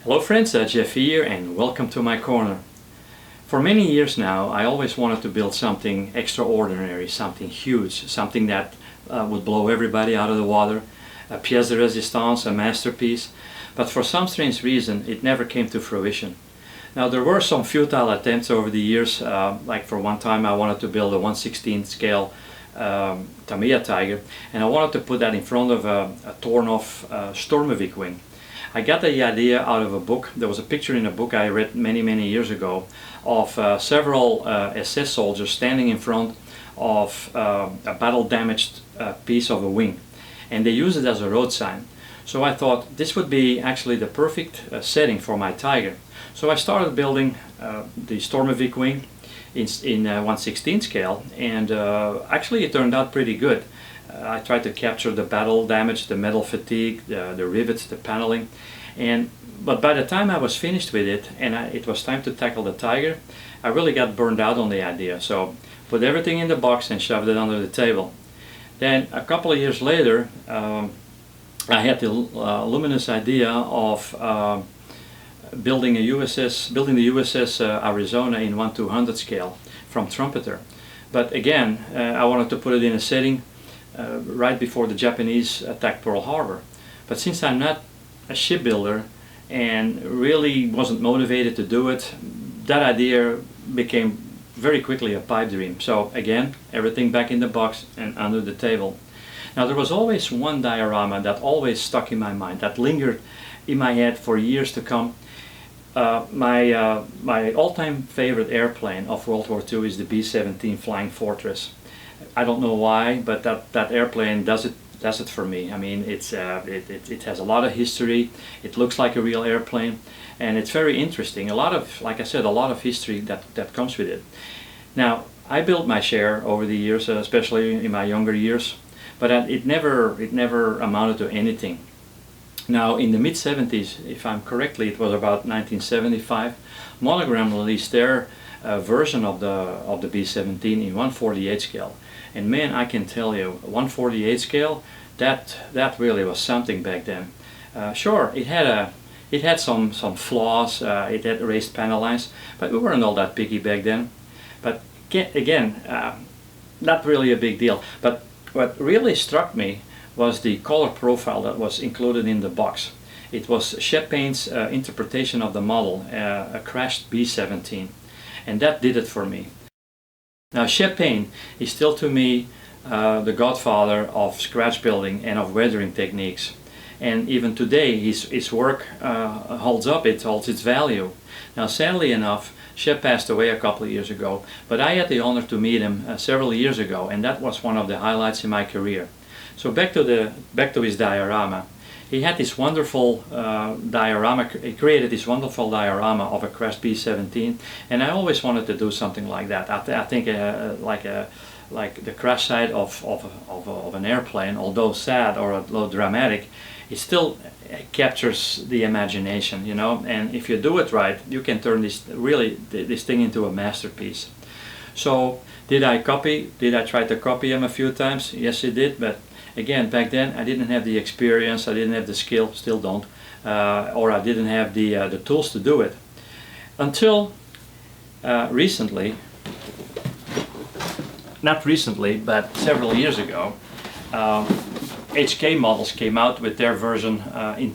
Hello friends, Jeff here and welcome to my corner. For many years now I always wanted to build something extraordinary, something huge, something that would blow everybody out of the water, a pièce de résistance, a masterpiece, but for some strange reason it never came to fruition. Now there were some futile attempts over the years, like for one time I wanted to build a 1/16 scale Tamiya Tiger, and I wanted to put that in front of a torn off Stormavik wing. I got the idea out of a book. There was a picture in a book I read many years ago of several SS soldiers standing in front of a battle damaged piece of a wing, and they used it as a road sign. So I thought this would be actually the perfect setting for my Tiger. So I started building the Stormavik wing in 1/16 scale, and actually it turned out pretty good. I tried to capture the battle damage, the metal fatigue, the rivets, the paneling, but by the time I was finished with it and it was time to tackle the Tiger, I really got burned out on the idea. So put everything in the box and shoved it under the table. Then a couple of years later, I had the luminous idea of building the USS Arizona in 1/200 scale from Trumpeter. But again, I wanted to put it in a setting right before the Japanese attacked Pearl Harbor. But since I'm not a shipbuilder and really wasn't motivated to do it, that idea became very quickly a pipe dream. So again, everything back in the box and under the table. Now there was always one diorama that always stuck in my mind, that lingered in my head for years to come. My all-time favorite airplane of World War II is the B-17 Flying Fortress. I don't know why, but that airplane does it for me. I mean, it has a lot of history. It looks like a real airplane, and it's very interesting. A lot of, like I said, a lot of history that comes with it. Now, I built my share over the years, especially in my younger years, but it never amounted to anything. Now, in the mid-70s, if I'm correctly, it was about 1975, Monogram released their version of the B-17 in 1/48 scale. And man, I can tell you, 1/48 scale, that really was something back then. Sure, it had some flaws. It had raised panel lines, but we weren't all that picky back then. But again, not really a big deal. But what really struck me was the color profile that was included in the box. It was Shep Payne's interpretation of the model, a crashed B-17, and that did it for me. Now, Shep Payne is still to me the godfather of scratch building and of weathering techniques, and even today his work holds up. It holds its value. Now, sadly enough, Shep passed away a couple of years ago, but I had the honor to meet him several years ago, and that was one of the highlights in my career. So back to his diorama. He had this wonderful diorama. He created this wonderful diorama of a crashed B-17, and I always wanted to do something like that. I think like the crash site of an airplane, although sad or although dramatic, it still captures the imagination, you know. And if you do it right, you can turn this thing into a masterpiece. So did I try to copy him a few times? Yes, I did, but again, back then I didn't have the experience, I didn't have the skill, still don't, or I didn't have the tools to do it. Until recently, not recently, but several years ago, HK Models came out with their version in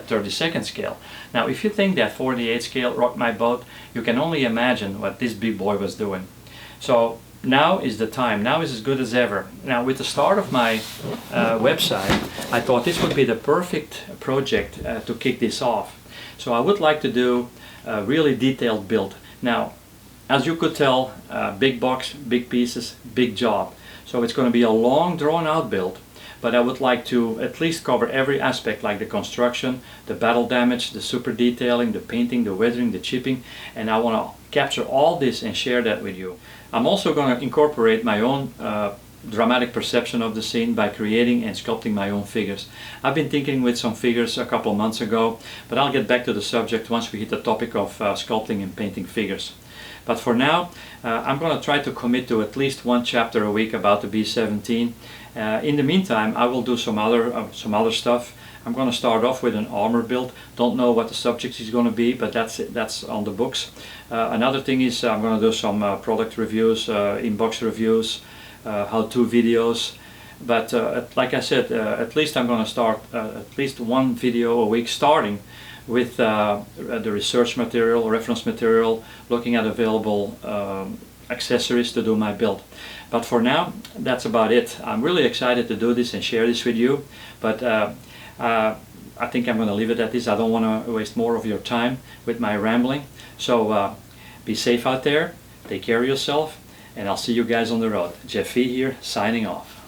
32nd scale. Now, if you think that 48 scale rocked my boat, you can only imagine what this big boy was doing. So now is the time. Now is as good as ever. Now, with the start of my website, I thought this would be the perfect project to kick this off. So I would like to do a really detailed build. Now, as you could tell, big box, big pieces, big job. So it's going to be a long, drawn-out build, but I would like to at least cover every aspect, like the construction, the battle damage, the super detailing, the painting, the weathering, the chipping, and I want to capture all this and share that with you. I'm also going to incorporate my own dramatic perception of the scene by creating and sculpting my own figures. I've been thinking with some figures a couple of months ago, but I'll get back to the subject once we hit the topic of sculpting and painting figures. But for now, I'm going to try to commit to at least one chapter a week about the B-17. In the meantime, I will do some other stuff. I'm going to start off with an armor build. Don't know what the subject is going to be, but that's on the books. Another thing is I'm going to do some product reviews, inbox reviews, how-to videos. But like I said, at least I'm going to start at least one video a week, starting with the research material, reference material, looking at available accessories to do my build. But for now, that's about it. I'm really excited to do this and share this with you, but I think I'm going to leave it at this. I don't want to waste more of your time with my rambling. So be safe out there, take care of yourself, and I'll see you guys on the road. Jeff V here, signing off.